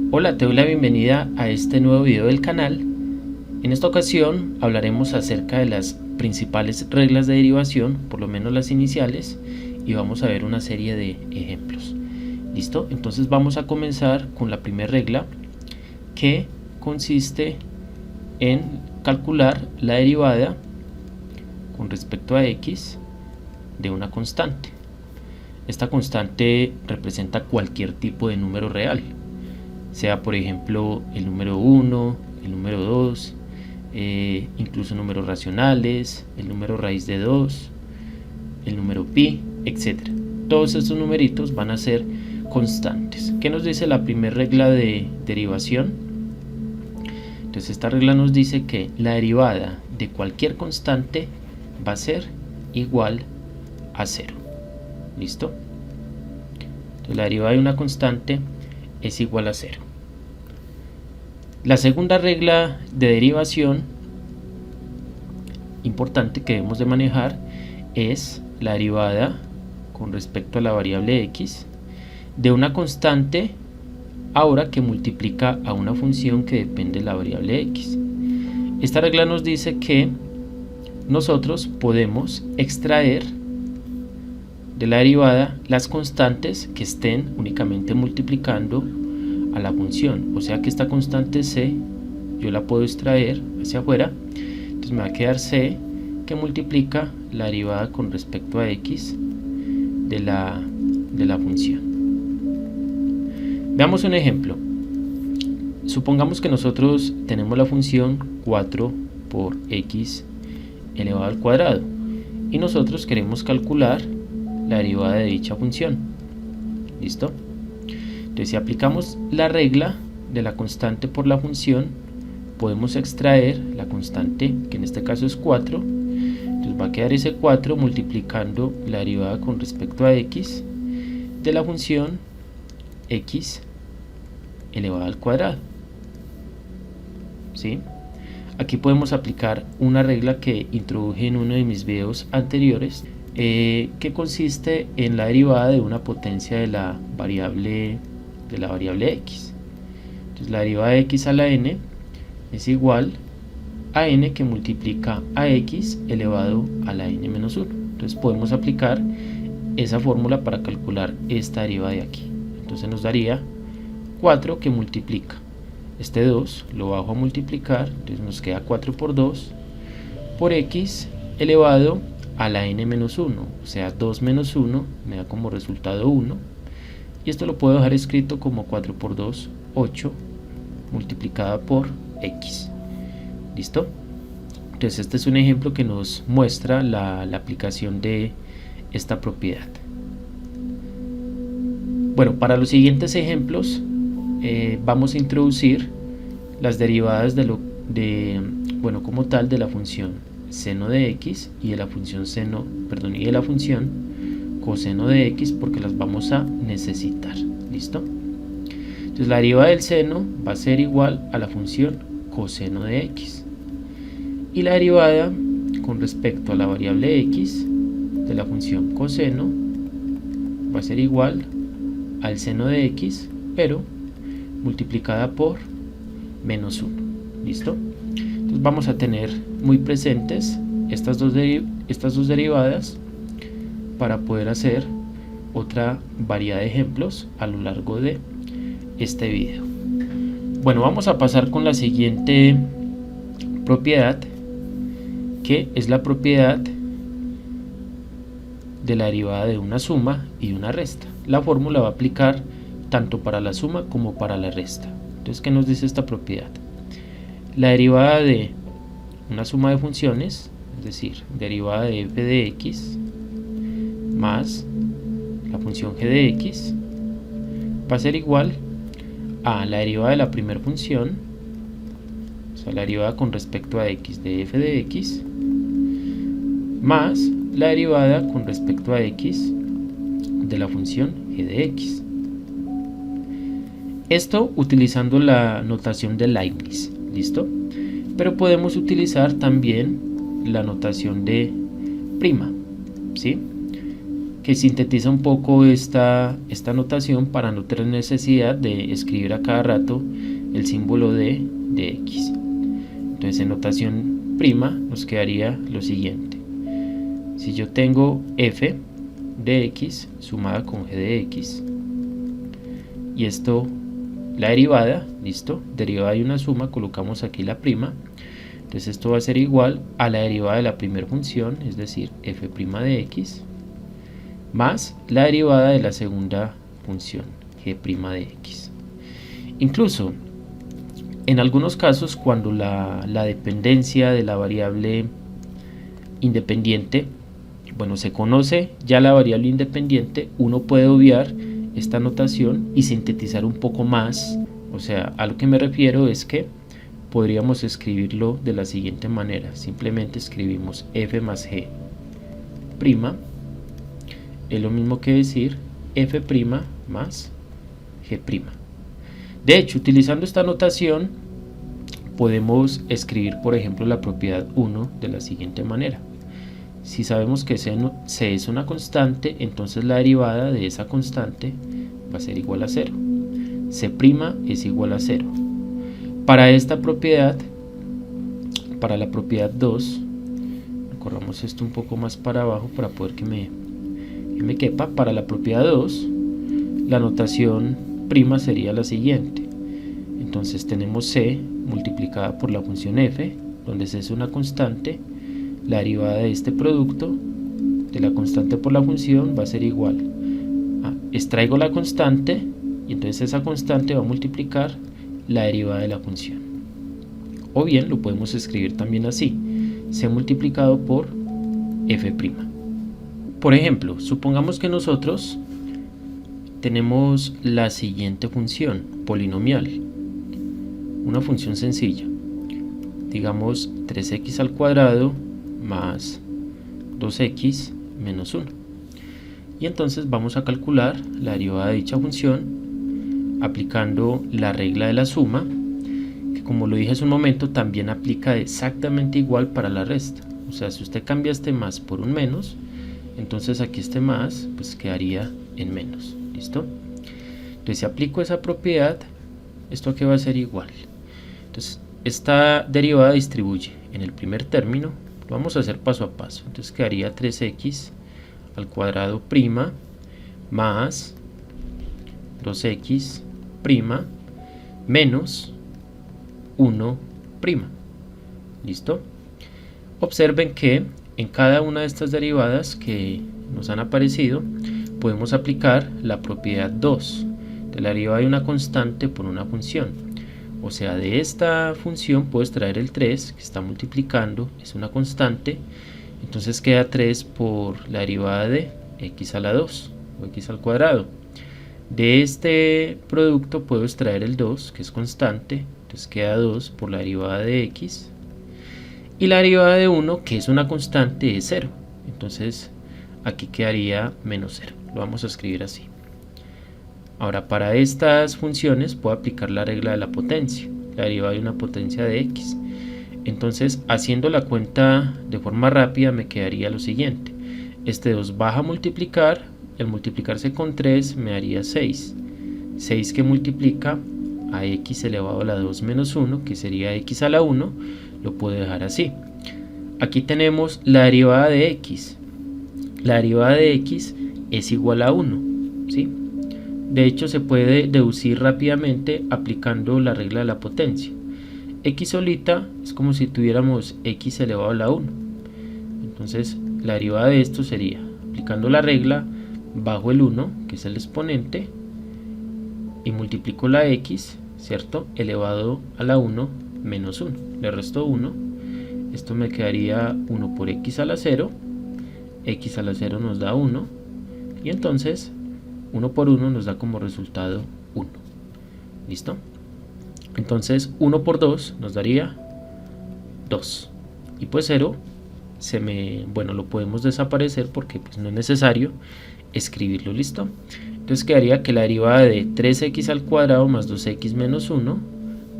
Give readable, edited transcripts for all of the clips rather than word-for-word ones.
Hola, te doy la bienvenida a este nuevo video del canal. En esta ocasión hablaremos acerca de las principales reglas de derivación, por lo menos las iniciales, y vamos a ver una serie de ejemplos. ¿Listo? Entonces vamos a comenzar con la primera regla, que consiste en calcular la derivada con respecto a x de una constante. Esta constante representa cualquier tipo de número real, sea por ejemplo el número 1, el número 2, incluso números racionales, el número raíz de 2, el número pi, etc. Todos estos numeritos van a ser constantes. ¿Qué nos dice la primera regla de derivación? Entonces esta regla nos dice que la derivada de cualquier constante va a ser igual a 0. ¿Listo? Entonces la derivada de una constante es igual a 0. La segunda regla de derivación importante que debemos de manejar es la derivada con respecto a la variable x de una constante ahora que multiplica a una función que depende de la variable x. Esta regla nos dice que nosotros podemos extraer de la derivada las constantes que estén únicamente multiplicando a la función, o sea que esta constante c yo la puedo extraer hacia afuera, entonces me va a quedar c que multiplica la derivada con respecto a x de la función. Veamos un ejemplo. Supongamos que nosotros tenemos la función 4 por x elevado al cuadrado y nosotros queremos calcular la derivada de dicha función. ¿Listo? Entonces si aplicamos la regla de la constante por la función, podemos extraer la constante, que en este caso es 4, entonces va a quedar ese 4 multiplicando la derivada con respecto a x de la función x elevado al cuadrado. ¿Sí? Aquí podemos aplicar una regla que introduje en uno de mis videos anteriores, que consiste en la derivada de una potencia de la variable x. Entonces la derivada de x a la n es igual a n que multiplica a x elevado a la n menos 1. Entonces podemos aplicar esa fórmula para calcular esta derivada de aquí. Entonces nos daría 4 que multiplica este 2, lo bajo a multiplicar, entonces nos queda 4 por 2 por x elevado a la n menos 1, o sea 2 menos 1 me da como resultado 1, y esto lo puedo dejar escrito como 4 por 2, 8 multiplicada por x. ¿Listo? Entonces este es un ejemplo que nos muestra la aplicación de esta propiedad. Bueno, para los siguientes ejemplos vamos a introducir las derivadas como tal de la función seno de x y de la función coseno de x, porque las vamos a necesitar. ¿Listo? Entonces la derivada del seno va a ser igual a la función coseno de x, y la derivada con respecto a la variable x de la función coseno va a ser igual al seno de x, pero multiplicada por menos 1. ¿Listo? Entonces vamos a tener muy presentes estas dos derivadas para poder hacer otra variedad de ejemplos a lo largo de este video. Bueno, vamos a pasar con la siguiente propiedad, que es la propiedad de la derivada de una suma y de una resta. La fórmula va a aplicar tanto para la suma como para la resta. Entonces, ¿qué nos dice esta propiedad? La derivada de una suma de funciones, es decir, derivada de f de x más la función g de x, va a ser igual a la derivada de la primera función, o sea, la derivada con respecto a x de f de x, más la derivada con respecto a x de la función g de x. Esto utilizando la notación de Leibniz. ¿Listo? Pero podemos utilizar también la notación de prima, ¿sí? que sintetiza un poco esta notación para no tener necesidad de escribir a cada rato el símbolo de x. Entonces en notación prima nos quedaría lo siguiente: si yo tengo f de x sumada con g de x, y esto, la derivada, listo, derivada de una suma, colocamos aquí la prima, entonces esto va a ser igual a la derivada de la primera función, es decir, f' de x, más la derivada de la segunda función, g' de x. Incluso, en algunos casos, cuando la dependencia de la variable independiente, bueno, se conoce ya la variable independiente, uno puede obviar esta notación y sintetizar un poco más. O sea, a lo que me refiero es que podríamos escribirlo de la siguiente manera: simplemente escribimos f más g prima, es lo mismo que decir f' más g'. De hecho, utilizando esta notación podemos escribir, por ejemplo, la propiedad 1 de la siguiente manera: si sabemos que c es una constante, entonces la derivada de esa constante va a ser igual a 0. C' es igual a 0. Para esta propiedad, para la propiedad 2, corramos esto un poco más para abajo para poder que me quepa. Para la propiedad 2, la notación prima sería la siguiente: entonces tenemos c multiplicada por la función f, donde c es una constante, la derivada de este producto de la constante por la función va a ser igual a, extraigo la constante, y entonces esa constante va a multiplicar la derivada de la función. O bien lo podemos escribir también así: c multiplicado por f'. Por ejemplo, supongamos que nosotros tenemos la siguiente función polinomial, una función sencilla, digamos 3x al cuadrado más 2x menos 1, y entonces vamos a calcular la derivada de dicha función aplicando la regla de la suma, que, como lo dije hace un momento, también aplica exactamente igual para la resta. O sea, si usted cambia este más por un menos, entonces aquí este más pues quedaría en menos. ¿Listo? Entonces si aplico esa propiedad, esto aquí va a ser igual. Entonces esta derivada distribuye en el primer término, lo vamos a hacer paso a paso. Entonces quedaría 3x al cuadrado prima más 2x prima menos 1 prima. ¿Listo? Observen que en cada una de estas derivadas que nos han aparecido podemos aplicar la propiedad 2 de la derivada de una constante por una función. O sea, de esta función puedo extraer el 3 que está multiplicando, es una constante, entonces queda 3 por la derivada de x a la 2 o x al cuadrado. De este producto puedo extraer el 2 que es constante, entonces queda 2 por la derivada de x, y la derivada de 1 que es una constante es 0, entonces aquí quedaría menos 0. Lo vamos a escribir así. Ahora, para estas funciones puedo aplicar la regla de la potencia, la derivada de una potencia de x. Entonces, haciendo la cuenta de forma rápida, me quedaría lo siguiente: este 2 baja a multiplicar, el multiplicarse con 3 me daría 6. 6 que multiplica a x elevado a la 2 menos 1, que sería x a la 1, lo puedo dejar así. Aquí tenemos la derivada de x. La derivada de x es igual a 1, ¿sí? De hecho, se puede deducir rápidamente aplicando la regla de la potencia. X solita es como si tuviéramos x elevado a la 1. Entonces, la derivada de esto sería, aplicando la regla, bajo el 1, que es el exponente, y multiplico la x, ¿cierto?, elevado a la 1 menos 1. Le resto 1. Esto me quedaría 1 por x a la 0. X a la 0 nos da 1. Y entonces 1 por 1 nos da como resultado 1. ¿Listo? Entonces 1 por 2 nos daría 2. Y pues 0 bueno, lo podemos desaparecer porque pues no es necesario escribirlo. ¿Listo? Entonces quedaría que la derivada de 3x al cuadrado más 2x menos 1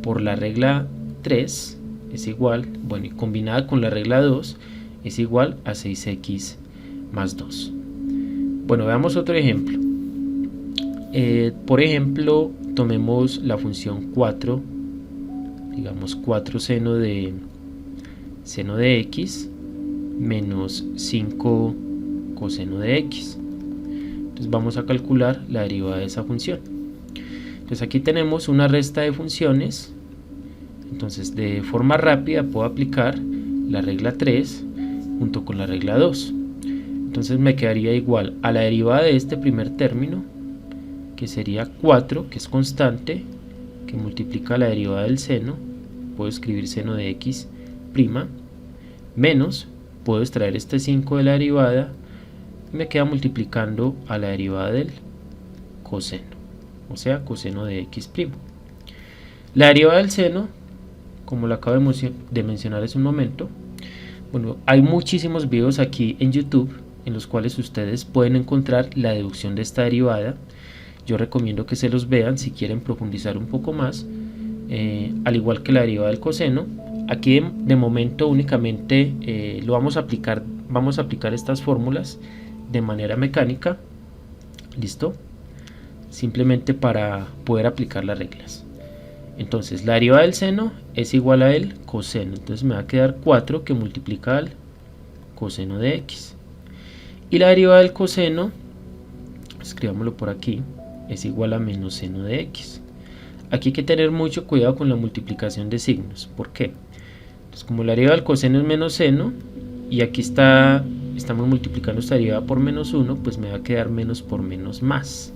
por la regla 3 es igual, bueno, y combinada con la regla 2 es igual a 6x más 2. Bueno, veamos otro ejemplo. Por ejemplo, tomemos la función 4, digamos 4 seno de x menos 5 coseno de x. Entonces vamos a calcular la derivada de esa función. Entonces aquí tenemos una resta de funciones. Entonces de forma rápida puedo aplicar la regla 3 junto con la regla 2. Entonces me quedaría igual a la derivada de este primer término, que sería 4, que es constante, que multiplica la derivada del seno, puedo escribir seno de x prima, menos, puedo extraer este 5 de la derivada, y me queda multiplicando a la derivada del coseno, o sea, coseno de x primo. La derivada del seno, como lo acabo de mencionar hace un momento, bueno, hay muchísimos videos aquí en YouTube en los cuales ustedes pueden encontrar la deducción de esta derivada. Yo recomiendo que se los vean si quieren profundizar un poco más, al igual que la derivada del coseno. Aquí de momento únicamente vamos a aplicar estas fórmulas de manera mecánica, listo, simplemente para poder aplicar las reglas. Entonces la derivada del seno es igual a el coseno, entonces me va a quedar 4 que multiplica al coseno de x, y la derivada del coseno, escribámoslo por aquí, es igual a menos seno de x. Aquí hay que tener mucho cuidado con la multiplicación de signos. ¿Por qué? Entonces, como la derivada del coseno es menos seno, y aquí estamos multiplicando esta derivada por menos 1, pues me va a quedar menos por menos más.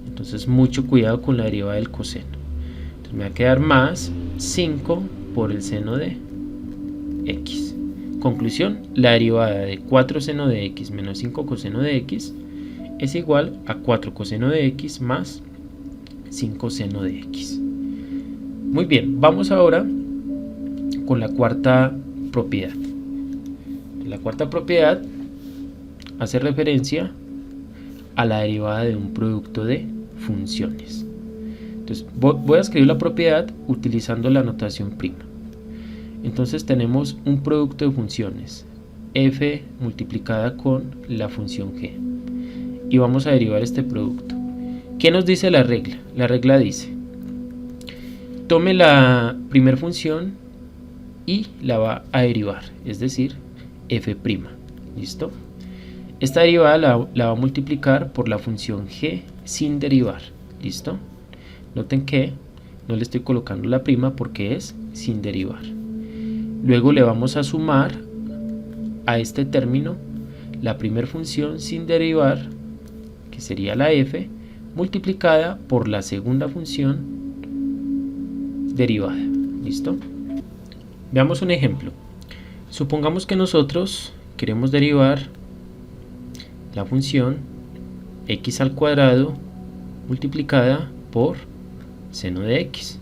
Entonces mucho cuidado con la derivada del coseno. Entonces me va a quedar más 5 por el seno de x. Conclusión, la derivada de 4 seno de x menos 5 coseno de x es igual a 4 coseno de x más 5 seno de x. Muy bien, vamos ahora con la cuarta propiedad. La cuarta propiedad hace referencia a la derivada de un producto de funciones. Entonces voy a escribir la propiedad utilizando la notación prima. Entonces tenemos un producto de funciones, f multiplicada con la función g, y vamos a derivar este producto. ¿Qué nos dice la regla? La regla dice, tome la primera función y la va a derivar, es decir, f', ¿listo? Esta derivada la va a multiplicar por la función g sin derivar, ¿listo? Noten que no le estoy colocando la prima porque es sin derivar. Luego le vamos a sumar a este término la primera función sin derivar, que sería la f, multiplicada por la segunda función derivada, ¿listo? Veamos un ejemplo. Supongamos que nosotros queremos derivar la función x al cuadrado multiplicada por seno de x.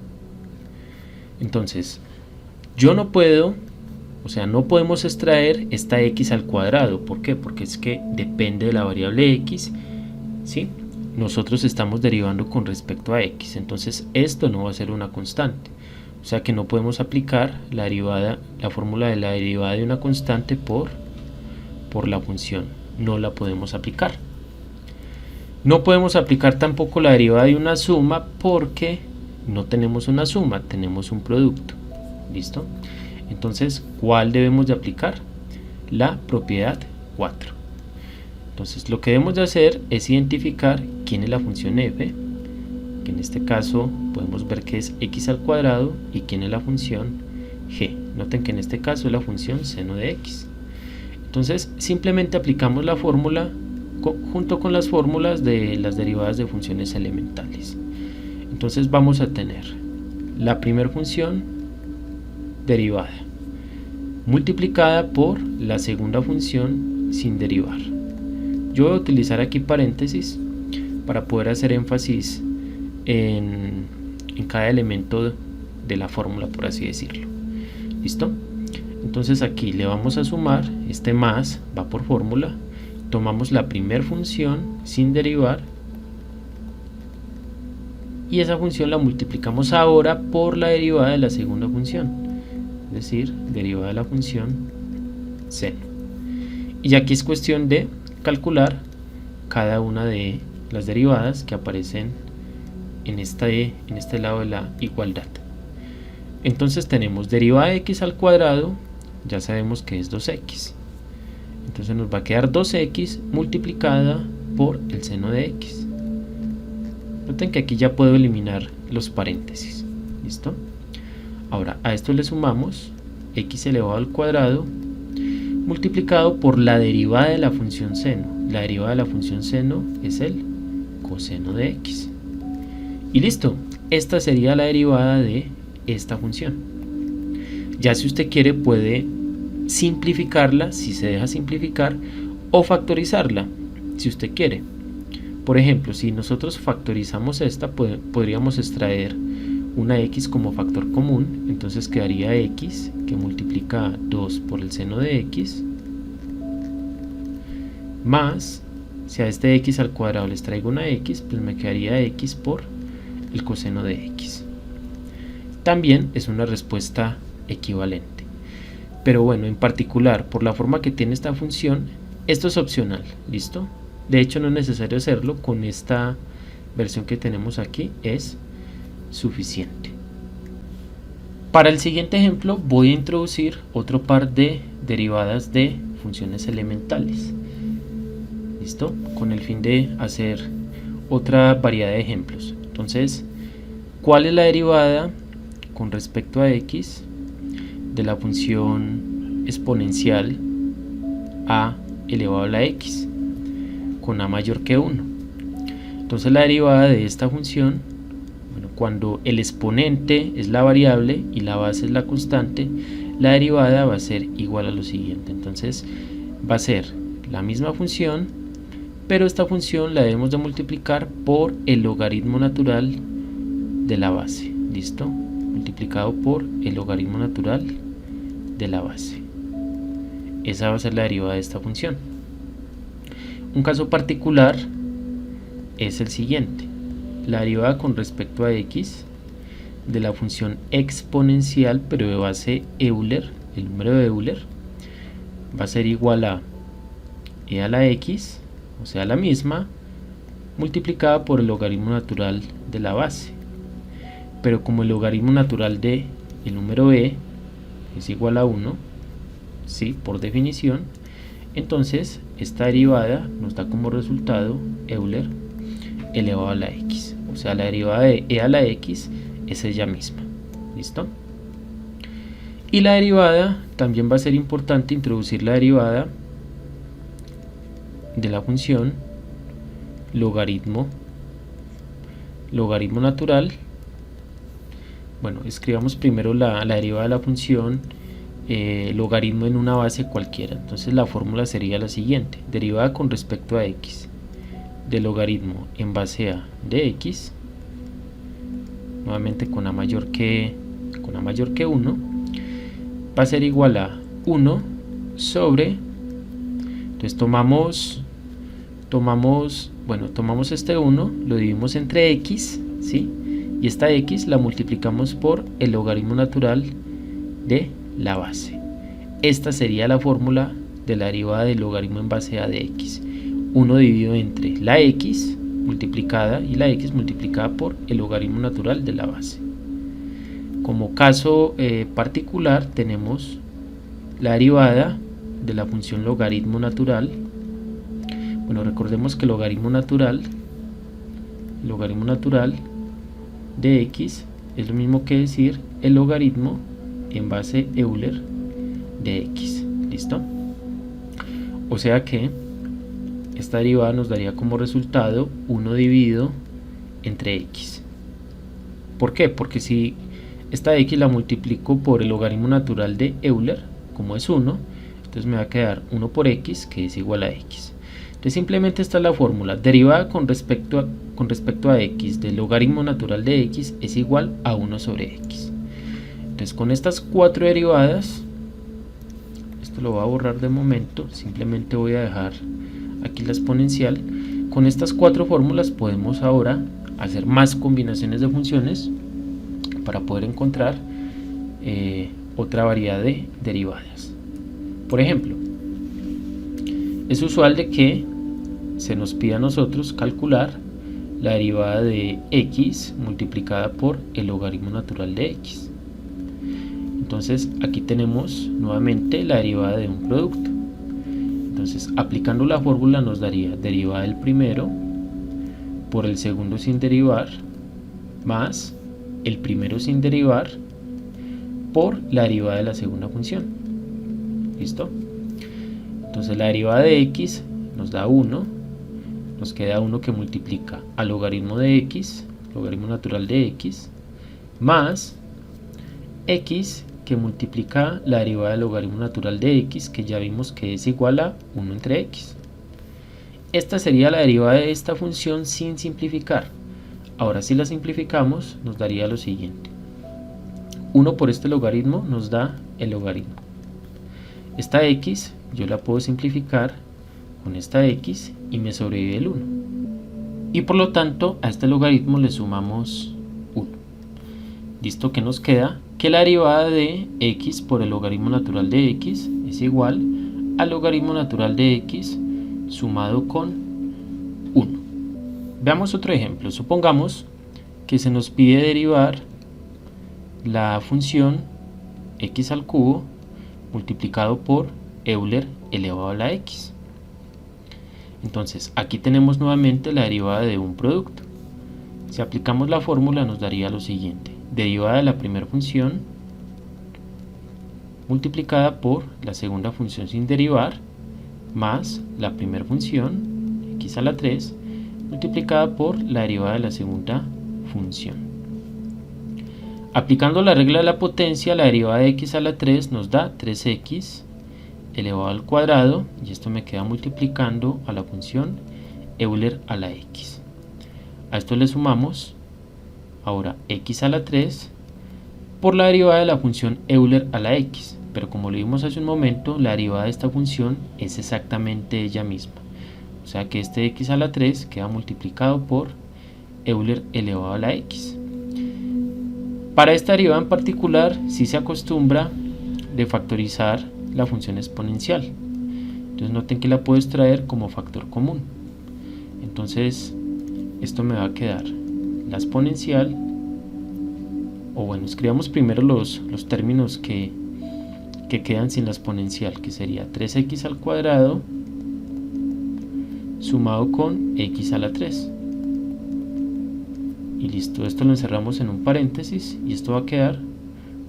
Entonces, yo no puedo, no podemos extraer esta x al cuadrado. ¿Por qué? Porque es que depende de la variable x, ¿sí? Nosotros estamos derivando con respecto a x, entonces esto no va a ser una constante. O sea que no podemos aplicar la fórmula de la derivada de una constante por la función. No la podemos aplicar. No podemos aplicar tampoco la derivada de una suma porque no tenemos una suma, tenemos un producto. ¿Listo? Entonces, ¿cuál debemos de aplicar? La propiedad 4. Entonces, lo que debemos de hacer es identificar quién es la función f, que en este caso podemos ver que es x al cuadrado, y quién es la función g. Noten que en este caso es la función seno de x. Entonces, simplemente aplicamos la fórmula junto con las fórmulas de las derivadas de funciones elementales. Entonces vamos a tener la primera función derivada multiplicada por la segunda función sin derivar. Yo voy a utilizar aquí paréntesis para poder hacer énfasis en cada elemento de la fórmula, por así decirlo. ¿Listo? Entonces aquí le vamos a sumar, este más va por fórmula, tomamos la primera función sin derivar y esa función la multiplicamos ahora por la derivada de la segunda función, es decir, derivada de la función seno. Y aquí es cuestión de calcular cada una de las derivadas que aparecen en este lado de la igualdad. Entonces tenemos derivada de x al cuadrado, ya sabemos que es 2x. Entonces nos va a quedar 2x multiplicada por el seno de x. Noten que aquí ya puedo eliminar los paréntesis. ¿Listo? Ahora a esto le sumamos x elevado al cuadrado multiplicado por la derivada de la función seno. La derivada de la función seno es el coseno de x. Y listo, esta sería la derivada de esta función. Ya si usted quiere puede simplificarla, si se deja simplificar, o factorizarla, si usted quiere. Por ejemplo, si nosotros factorizamos esta, podríamos extraer una x como factor común, entonces quedaría x que multiplica 2 por el seno de x, más, si a este x al cuadrado les traigo una x, pues me quedaría x por el coseno de x. También es una respuesta equivalente. Pero bueno, en particular, por la forma que tiene esta función, esto es opcional, ¿listo? De hecho, no es necesario hacerlo, con esta versión que tenemos aquí es suficiente. Para el siguiente ejemplo voy a introducir otro par de derivadas de funciones elementales. ¿Listo? Con el fin de hacer otra variedad de ejemplos. Entonces, ¿cuál es la derivada con respecto a x de la función exponencial a elevado a la x con a mayor que 1? Entonces la derivada de esta función, bueno, cuando el exponente es la variable y la base es la constante, la derivada va a ser igual a lo siguiente. Entonces va a ser la misma función, pero esta función la debemos de multiplicar por el logaritmo natural de la base. ¿Listo? Multiplicado por el logaritmo natural de la base. Esa va a ser la derivada de esta función. Un caso particular es el siguiente. La derivada con respecto a x de la función exponencial, pero de base Euler, el número de Euler, va a ser igual a e a la x, o sea la misma, multiplicada por el logaritmo natural de la base. Pero como el logaritmo natural de el número e es igual a 1, ¿sí? Por definición, entonces esta derivada nos da como resultado Euler elevado a la x. O sea, la derivada de e a la x es ella misma. ¿Listo? Y la derivada, también va a ser importante introducir la derivada de la función logaritmo natural. Bueno, escribamos primero la derivada de la función logaritmo en una base cualquiera. Entonces la fórmula sería la siguiente: derivada con respecto a x de logaritmo en base a de x, nuevamente con a mayor que 1, va a ser igual a 1 sobre, entonces tomamos este 1, lo dividimos entre x, ¿sí? Y esta x la multiplicamos por el logaritmo natural de la base. Esta sería la fórmula de la derivada del logaritmo en base a de x. 1 dividido entre la x multiplicada y la x multiplicada por el logaritmo natural de la base. Como caso particular tenemos la derivada de la función logaritmo natural. Bueno, recordemos que el logaritmo natural de x es lo mismo que decir el logaritmo en base Euler de x. ¿Listo? O sea que esta derivada nos daría como resultado 1 dividido entre x. ¿Por qué? Porque si esta x la multiplico por el logaritmo natural de Euler, como es 1, entonces me va a quedar 1 por x, que es igual a x. Entonces simplemente esta es la fórmula: derivada con respecto a x del logaritmo natural de x es igual a 1 sobre x. Entonces con estas 4 derivadas, esto lo voy a borrar de momento, simplemente voy a dejar aquí la exponencial. Con estas 4 fórmulas podemos ahora hacer más combinaciones de funciones para poder encontrar otra variedad de derivadas. Por ejemplo, es usual de que se nos pide a nosotros calcular la derivada de x multiplicada por el logaritmo natural de x. Entonces aquí tenemos nuevamente la derivada de un producto. Entonces aplicando la fórmula nos daría derivada del primero por el segundo sin derivar más el primero sin derivar por la derivada de la segunda función. ¿Listo? Entonces la derivada de x nos da 1, nos queda 1 que multiplica al logaritmo de x, logaritmo natural de x, más x que multiplica la derivada del logaritmo natural de x, que ya vimos que es igual a 1 entre x. Esta sería la derivada de esta función sin simplificar. Ahora si la simplificamos nos daría lo siguiente. 1 por este logaritmo nos da el logaritmo. Esta x yo la puedo simplificar con esta x y me sobrevive el 1. Y por lo tanto a este logaritmo le sumamos 1. ¿Listo? ¿Qué nos queda? Que la derivada de x por el logaritmo natural de x es igual al logaritmo natural de x sumado con 1. Veamos otro ejemplo. Supongamos que se nos pide derivar la función x al cubo multiplicado por Euler elevado a la x. Entonces aquí tenemos nuevamente la derivada de un producto. Si aplicamos la fórmula nos daría lo siguiente: derivada de la primera función multiplicada por la segunda función sin derivar más la primera función x a la 3 multiplicada por la derivada de la segunda función. Aplicando la regla de la potencia, la derivada de x a la 3 nos da 3x elevado al cuadrado, y esto me queda multiplicando a la función Euler a la x. A esto le sumamos ahora x a la 3 por la derivada de la función Euler a la x, pero como lo vimos hace un momento, la derivada de esta función es exactamente ella misma, o sea que este x a la 3 queda multiplicado por Euler elevado a la x. Para esta derivada en particular sí se acostumbra de factorizar la función exponencial, entonces noten que la puedo extraer como factor común. Entonces esto me va a quedar la exponencial, o bueno, escribamos primero los términos que quedan sin la exponencial, que sería 3x al cuadrado sumado con x a la 3. Y listo, esto lo encerramos en un paréntesis y esto va a quedar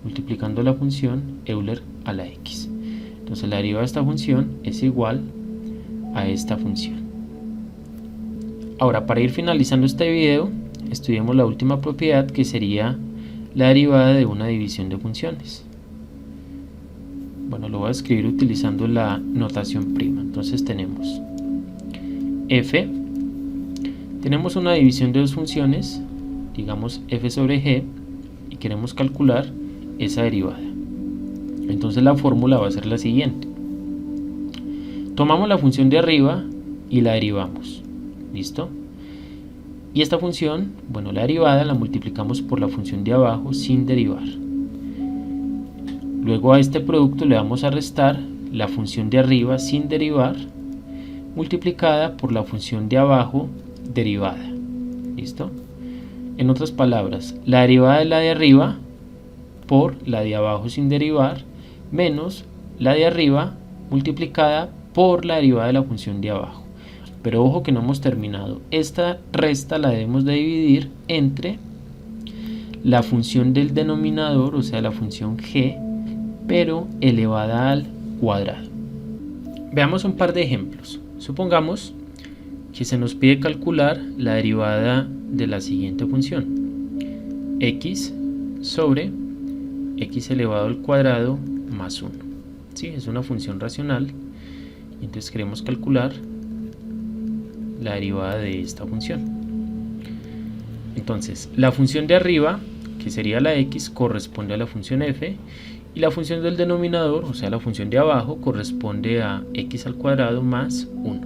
multiplicando la función Euler a la x. Entonces la derivada de esta función es igual a esta función. Ahora, para ir finalizando este video, estudiemos la última propiedad, que sería la derivada de una división de funciones. Bueno, lo voy a escribir utilizando la notación prima. Entonces tenemos f, tenemos una división de dos funciones, digamos f sobre g, y queremos calcular esa derivada. Entonces la fórmula va a ser la siguiente: tomamos la función de arriba y la derivamos. ¿Listo? Y esta función, bueno, la derivada la multiplicamos por la función de abajo sin derivar. Luego a este producto le vamos a restar la función de arriba sin derivar multiplicada por la función de abajo derivada. ¿Listo? En otras palabras, la derivada de la de arriba por la de abajo sin derivar menos la de arriba multiplicada por la derivada de la función de abajo. Pero ojo que no hemos terminado. Esta resta la debemos de dividir entre la función del denominador, o sea la función g, pero elevada al cuadrado. Veamos un par de ejemplos. Supongamos que se nos pide calcular la derivada de la siguiente función: x sobre x elevado al cuadrado más 1. ¿Sí? Es una función racional, y entonces queremos calcular la derivada de esta función. Entonces la función de arriba, que sería la x, corresponde a la función f, y la función del denominador, o sea la función de abajo, corresponde a x al cuadrado más 1.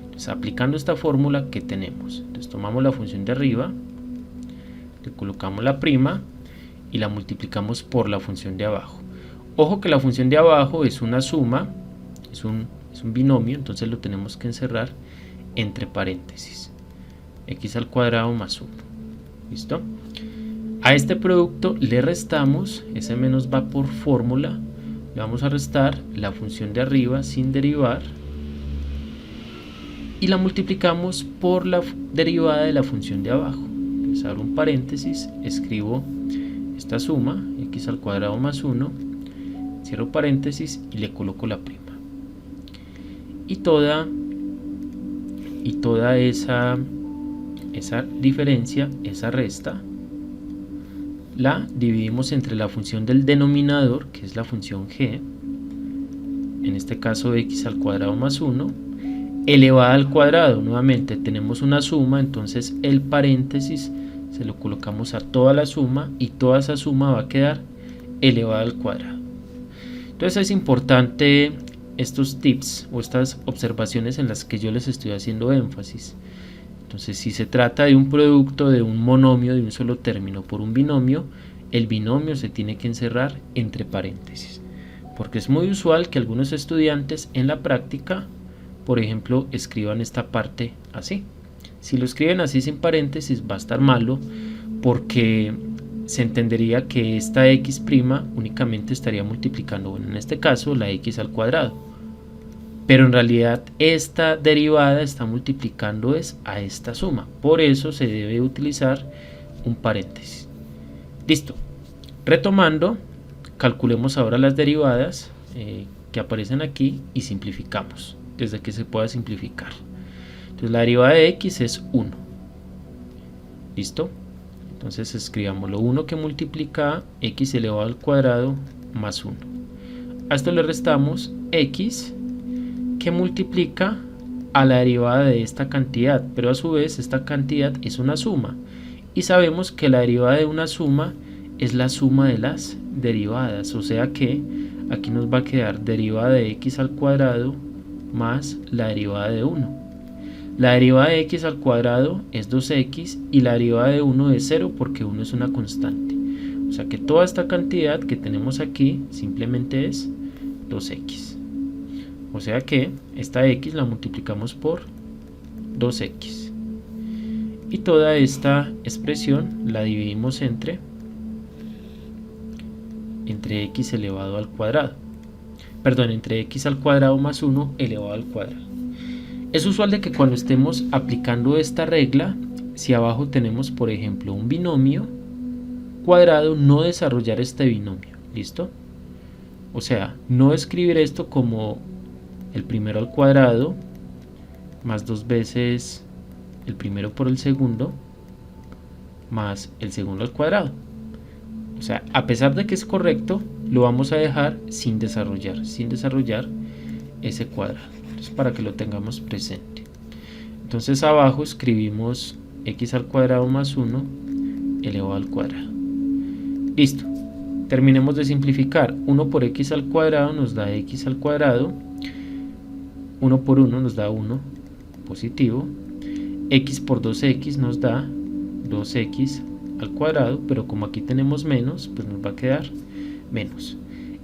Entonces aplicando esta fórmula, ¿qué tenemos? Entonces tomamos la función de arriba, le colocamos la prima y la multiplicamos por la función de abajo. Ojo que la función de abajo es una suma, es un binomio, entonces lo tenemos que encerrar entre paréntesis, x al cuadrado más 1. ¿Listo? A este producto le restamos, ese menos va por fórmula, le vamos a restar la función de arriba sin derivar y la multiplicamos por la derivada de la función de abajo. Entonces abro un paréntesis, escribo esta suma, x al cuadrado más 1, cierro paréntesis y le coloco la prima. Y toda esa diferencia, esa resta, la dividimos entre la función del denominador, que es la función g, en este caso x al cuadrado más 1, elevada al cuadrado. Nuevamente tenemos una suma, entonces el paréntesis se lo colocamos a toda la suma y toda esa suma va a quedar elevada al cuadrado. Entonces es importante estos tips o estas observaciones en las que yo les estoy haciendo énfasis. Entonces, si se trata de un producto de un monomio de un solo término por un binomio, el binomio se tiene que encerrar entre paréntesis, porque es muy usual que algunos estudiantes en la práctica, por ejemplo, escriban esta parte así. Si lo escriben así sin paréntesis va a estar malo, porque se entendería que esta x' únicamente estaría multiplicando, bueno, en este caso la x al cuadrado, pero en realidad esta derivada está multiplicando es a esta suma, por eso se debe utilizar un paréntesis. Listo, retomando, calculemos ahora las derivadas que aparecen aquí y simplificamos desde que se pueda simplificar. Entonces la derivada de x es 1. ¿Listo? Entonces escribamos lo 1 que multiplica x elevado al cuadrado más 1. A esto le restamos x que multiplica a la derivada de esta cantidad, pero a su vez esta cantidad es una suma. Y sabemos que la derivada de una suma es la suma de las derivadas, o sea que aquí nos va a quedar derivada de x al cuadrado más la derivada de 1. La derivada de x al cuadrado es 2x y la derivada de 1 es 0 porque 1 es una constante. O sea que toda esta cantidad que tenemos aquí simplemente es 2x. O sea que esta x la multiplicamos por 2x. Y toda esta expresión la dividimos entre x elevado al cuadrado. Perdón, entre x al cuadrado más 1 elevado al cuadrado. Es usual de que cuando estemos aplicando esta regla, si abajo tenemos por ejemplo un binomio cuadrado, no desarrollar este binomio. ¿Listo? O sea, no escribir esto como el primero al cuadrado más 2 veces el primero por el segundo más el segundo al cuadrado. O sea, a pesar de que es correcto, lo vamos a dejar sin desarrollar ese cuadrado. Entonces, para que lo tengamos presente. Entonces abajo escribimos x al cuadrado más 1 elevado al cuadrado. Listo. Terminemos de simplificar. 1 por x al cuadrado nos da x al cuadrado. 1 por 1 nos da 1 positivo. X por 2x nos da 2x al cuadrado, pero como aquí tenemos menos, pues nos va a quedar menos.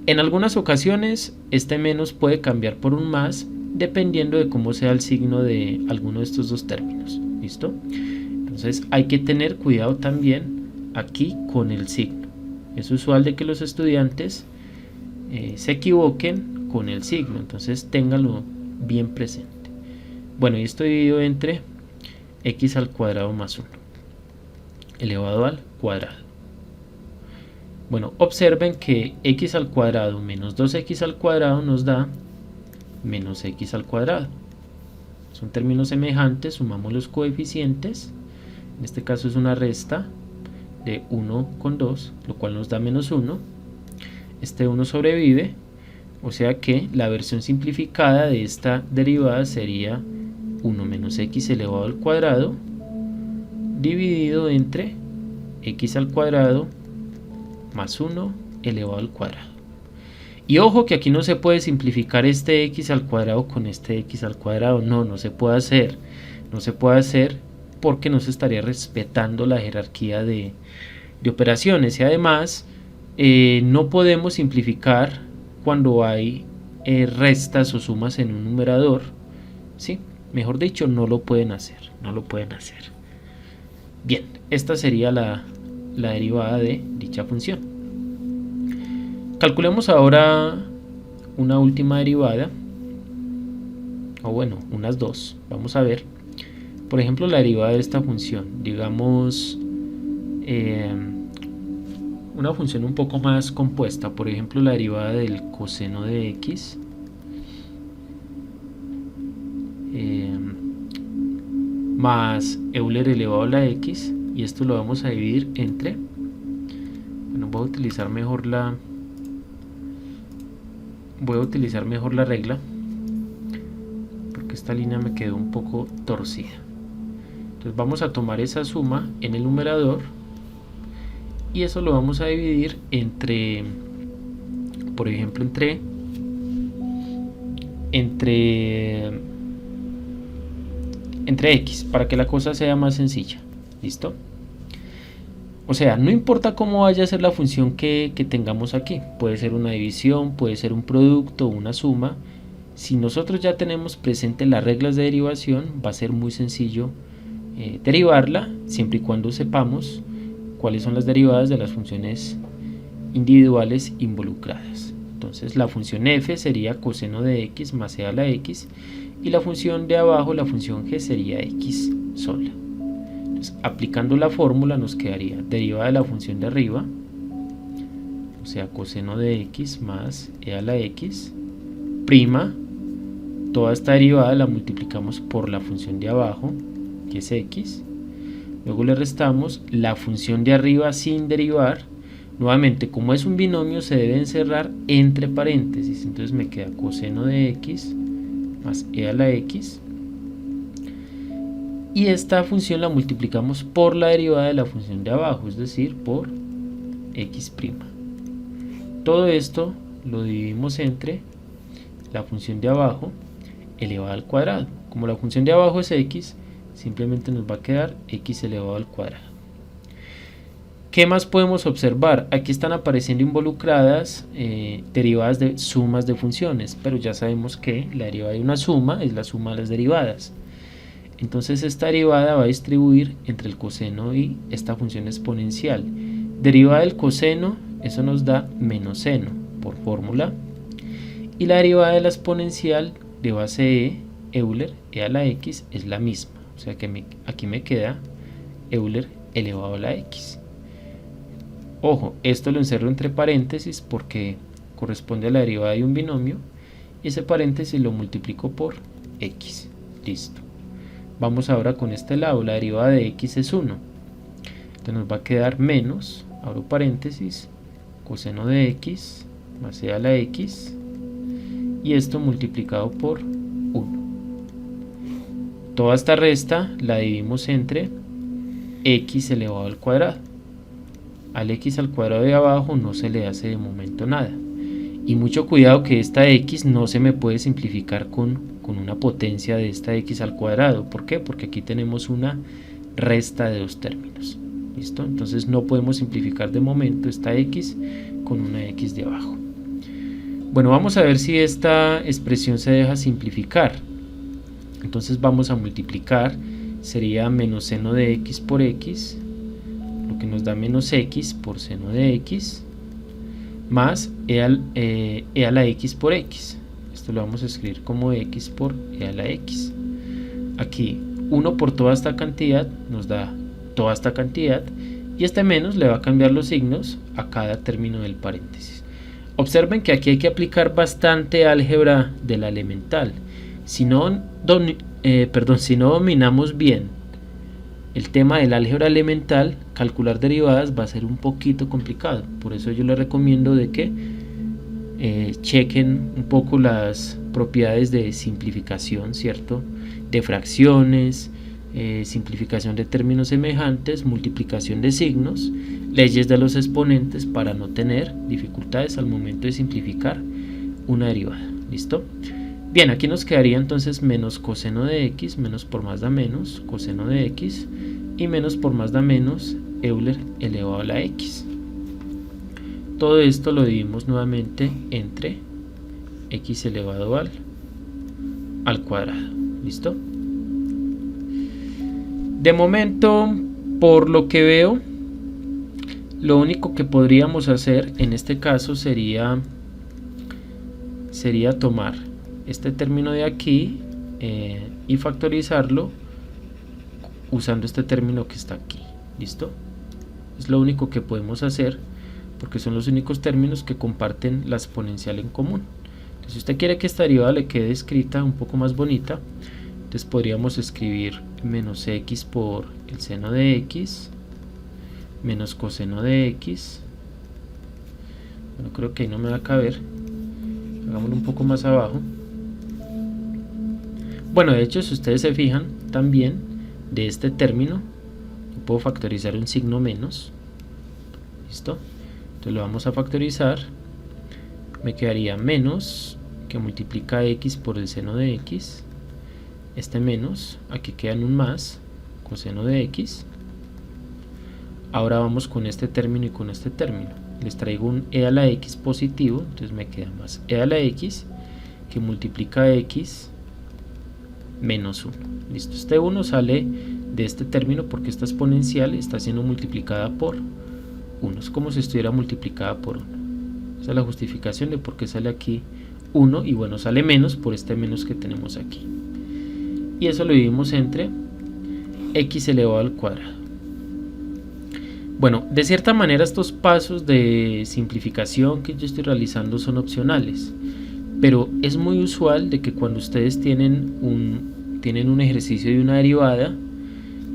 En algunas ocasiones este menos puede cambiar por un más, dependiendo de cómo sea el signo de alguno de estos dos términos. ¿Listo? Entonces hay que tener cuidado también aquí con el signo. Es usual de que los estudiantes se equivoquen con el signo, entonces ténganlo bien presente. Bueno, y esto dividido entre x al cuadrado más 1 elevado al cuadrado. Bueno, observen que x al cuadrado menos 2x al cuadrado nos da menos x al cuadrado. Son términos semejantes, sumamos los coeficientes. En este caso es una resta de 1 con 2, lo cual nos da menos 1. Este 1 sobrevive, o sea que la versión simplificada de esta derivada sería 1 menos x elevado al cuadrado dividido entre x al cuadrado más 1 elevado al cuadrado. Y ojo que aquí no se puede simplificar este x al cuadrado con este x al cuadrado. No se puede hacer. No se puede hacer porque no se estaría respetando la jerarquía de operaciones. Y además no podemos simplificar cuando hay restas o sumas en un numerador, ¿sí? Mejor dicho, no lo pueden hacer. Bien, esta sería la derivada de dicha función. Calculemos ahora una última derivada, o bueno, unas dos. Vamos a ver, por ejemplo, la derivada de esta función. Digamos, una función un poco más compuesta, por ejemplo, la derivada del coseno de x más Euler elevado a la x, y esto lo vamos a dividir entre, bueno, voy a utilizar mejor la regla, porque esta línea me quedó un poco torcida. Entonces vamos a tomar esa suma en el numerador y eso lo vamos a dividir entre, por ejemplo, entre x, para que la cosa sea más sencilla. ¿Listo? O sea, no importa cómo vaya a ser la función que tengamos aquí, puede ser una división, puede ser un producto, una suma. Si nosotros ya tenemos presente las reglas de derivación, va a ser muy sencillo derivarla, siempre y cuando sepamos cuáles son las derivadas de las funciones individuales involucradas. Entonces la función f sería coseno de x más e a la x, y la función de abajo, la función g, sería x sola. Entonces, aplicando la fórmula nos quedaría derivada de la función de arriba, o sea, coseno de x más e a la x, prima, toda esta derivada la multiplicamos por la función de abajo, que es x, luego le restamos la función de arriba sin derivar. Nuevamente, como es un binomio, se debe encerrar entre paréntesis, entonces me queda coseno de x más e a la x, y esta función la multiplicamos por la derivada de la función de abajo, es decir, por x'. Todo esto lo dividimos entre la función de abajo elevada al cuadrado. Como la función de abajo es x, simplemente nos va a quedar x elevado al cuadrado. ¿Qué más podemos observar? Aquí están apareciendo involucradas derivadas de sumas de funciones, pero ya sabemos que la derivada de una suma es la suma de las derivadas. Entonces esta derivada va a distribuir entre el coseno y esta función exponencial. Derivada del coseno, eso nos da menos seno por fórmula. Y la derivada de la exponencial de base e, Euler, e a la x, es la misma. O sea que aquí me queda Euler elevado a la x. Ojo, esto lo encerro entre paréntesis porque corresponde a la derivada de un binomio, y ese paréntesis lo multiplico por x. Listo. Vamos ahora con este lado, la derivada de x es 1. Entonces nos va a quedar menos, abro paréntesis, coseno de x más e a la x, y esto multiplicado por 1. Toda esta resta la dividimos entre x elevado al cuadrado. Al x al cuadrado de abajo no se le hace de momento nada. Y mucho cuidado que esta x no se me puede simplificar con una potencia de esta x al cuadrado. ¿Por qué? Porque aquí tenemos una resta de dos términos. ¿Listo? Entonces no podemos simplificar de momento esta x con una x de abajo. Bueno, vamos a ver si esta expresión se deja simplificar. Entonces vamos a multiplicar, sería menos seno de x por x, lo que nos da menos x por seno de x, más e a la x por x. Esto lo vamos a escribir como x por e a la x. Aquí 1 por toda esta cantidad nos da toda esta cantidad, y este menos le va a cambiar los signos a cada término del paréntesis. Observen que aquí hay que aplicar bastante álgebra de la elemental. Si no dominamos bien el tema del álgebra elemental, calcular derivadas va a ser un poquito complicado. Por eso yo les recomiendo de que chequen un poco las propiedades de simplificación, ¿cierto? De fracciones, simplificación de términos semejantes, multiplicación de signos, leyes de los exponentes, para no tener dificultades al momento de simplificar una derivada. ¿Listo? Bien, aquí nos quedaría entonces menos coseno de x, menos por más da menos, coseno de x, y menos por más da menos, Euler elevado a la x. Todo esto lo dividimos nuevamente entre x elevado al cuadrado. ¿Listo? De momento, por lo que veo, lo único que podríamos hacer en este caso sería tomar este término de aquí y factorizarlo usando este término que está aquí. ¿Listo? Es lo único que podemos hacer porque son los únicos términos que comparten la exponencial en común. Entonces, si usted quiere que esta derivada le quede escrita un poco más bonita, entonces podríamos escribir menos x por el seno de x menos coseno de x. Bueno, creo que ahí no me va a caber. Hagámoslo un poco más abajo. Bueno, de hecho, si ustedes se fijan, también de este término yo puedo factorizar un signo menos. ¿Listo? Entonces lo vamos a factorizar. Me quedaría menos, que multiplica x por el seno de x. Este menos, aquí quedan un más, coseno de x. Ahora vamos con este término y con este término. Les traigo un e a la x positivo, entonces me queda más e a la x, que multiplica x menos 1. Listo, este 1 sale de este término porque esta exponencial está siendo multiplicada por 1. Es como si estuviera multiplicada por 1. Esa es la justificación de por qué sale aquí 1 y bueno, sale menos por este menos que tenemos aquí. Y eso lo dividimos entre x elevado al cuadrado. Bueno, de cierta manera estos pasos de simplificación que yo estoy realizando son opcionales, pero es muy usual de que cuando ustedes tienen un ejercicio de una derivada,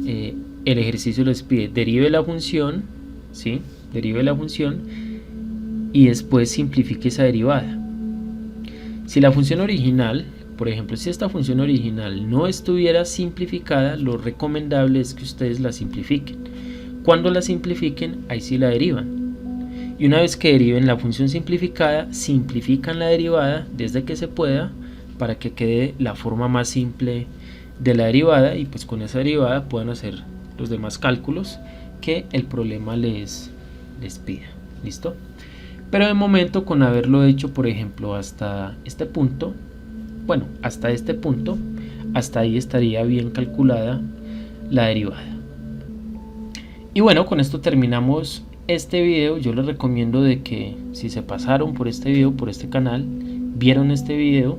el ejercicio les pide derive la función, ¿sí? Derive la función y después simplifique esa derivada. Si la función original, por ejemplo, si esta función original no estuviera simplificada, lo recomendable es que ustedes la simplifiquen. Cuando la simplifiquen, ahí sí la derivan. Y una vez que deriven la función simplificada, simplifican la derivada desde que se pueda para que quede la forma más simple de la derivada y pues con esa derivada puedan hacer los demás cálculos que el problema les pida. ¿Listo? Pero de momento, con haberlo hecho, por ejemplo, hasta este punto, bueno, hasta este punto, hasta ahí estaría bien calculada la derivada. Y bueno, con esto terminamos este video. Yo les recomiendo de que si se pasaron por este video, por este canal, vieron este video,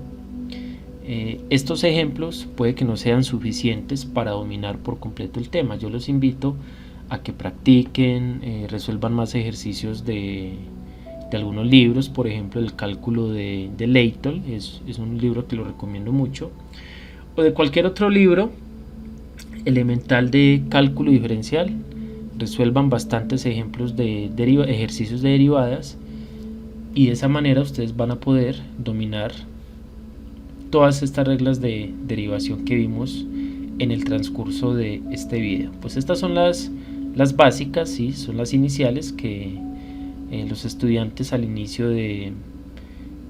estos ejemplos puede que no sean suficientes para dominar por completo el tema. Yo los invito a que practiquen, resuelvan más ejercicios de algunos libros, por ejemplo el cálculo de Leitol, es un libro que lo recomiendo mucho, o de cualquier otro libro elemental de cálculo diferencial. Resuelvan bastantes ejemplos de ejercicios de derivadas y de esa manera ustedes van a poder dominar todas estas reglas de derivación que vimos en el transcurso de este video. Pues estas son las básicas, ¿sí? Son las iniciales que los estudiantes al inicio de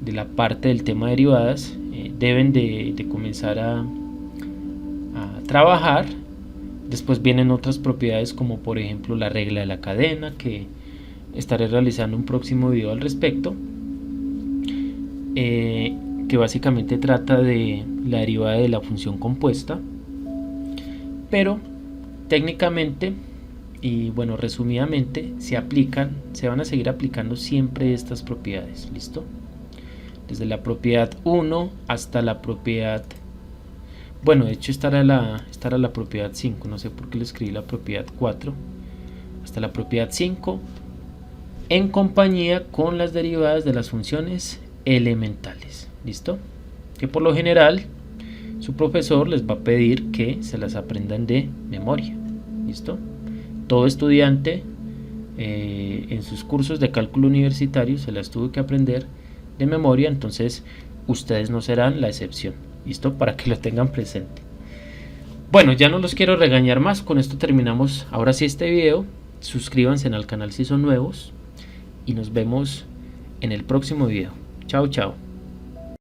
la parte del tema de derivadas deben de comenzar a trabajar. Después vienen otras propiedades como por ejemplo la regla de la cadena, que estaré realizando un próximo video al respecto, que básicamente trata de la derivada de la función compuesta. Pero técnicamente y bueno, resumidamente se van a seguir aplicando siempre estas propiedades. ¿Listo? Desde la propiedad 1 hasta la propiedad, bueno, de hecho esta era la propiedad 5, no sé por qué le escribí la propiedad 4, hasta la propiedad 5, en compañía con las derivadas de las funciones elementales. ¿Listo? Que por lo general su profesor les va a pedir que se las aprendan de memoria. ¿Listo? Todo estudiante en sus cursos de cálculo universitario se las tuvo que aprender de memoria, entonces ustedes no serán la excepción. ¿Listo? Para que lo tengan presente. Bueno, ya no los quiero regañar más. Con esto terminamos ahora sí este video. Suscríbanse al canal si son nuevos y nos vemos en el próximo video. Chao, chao.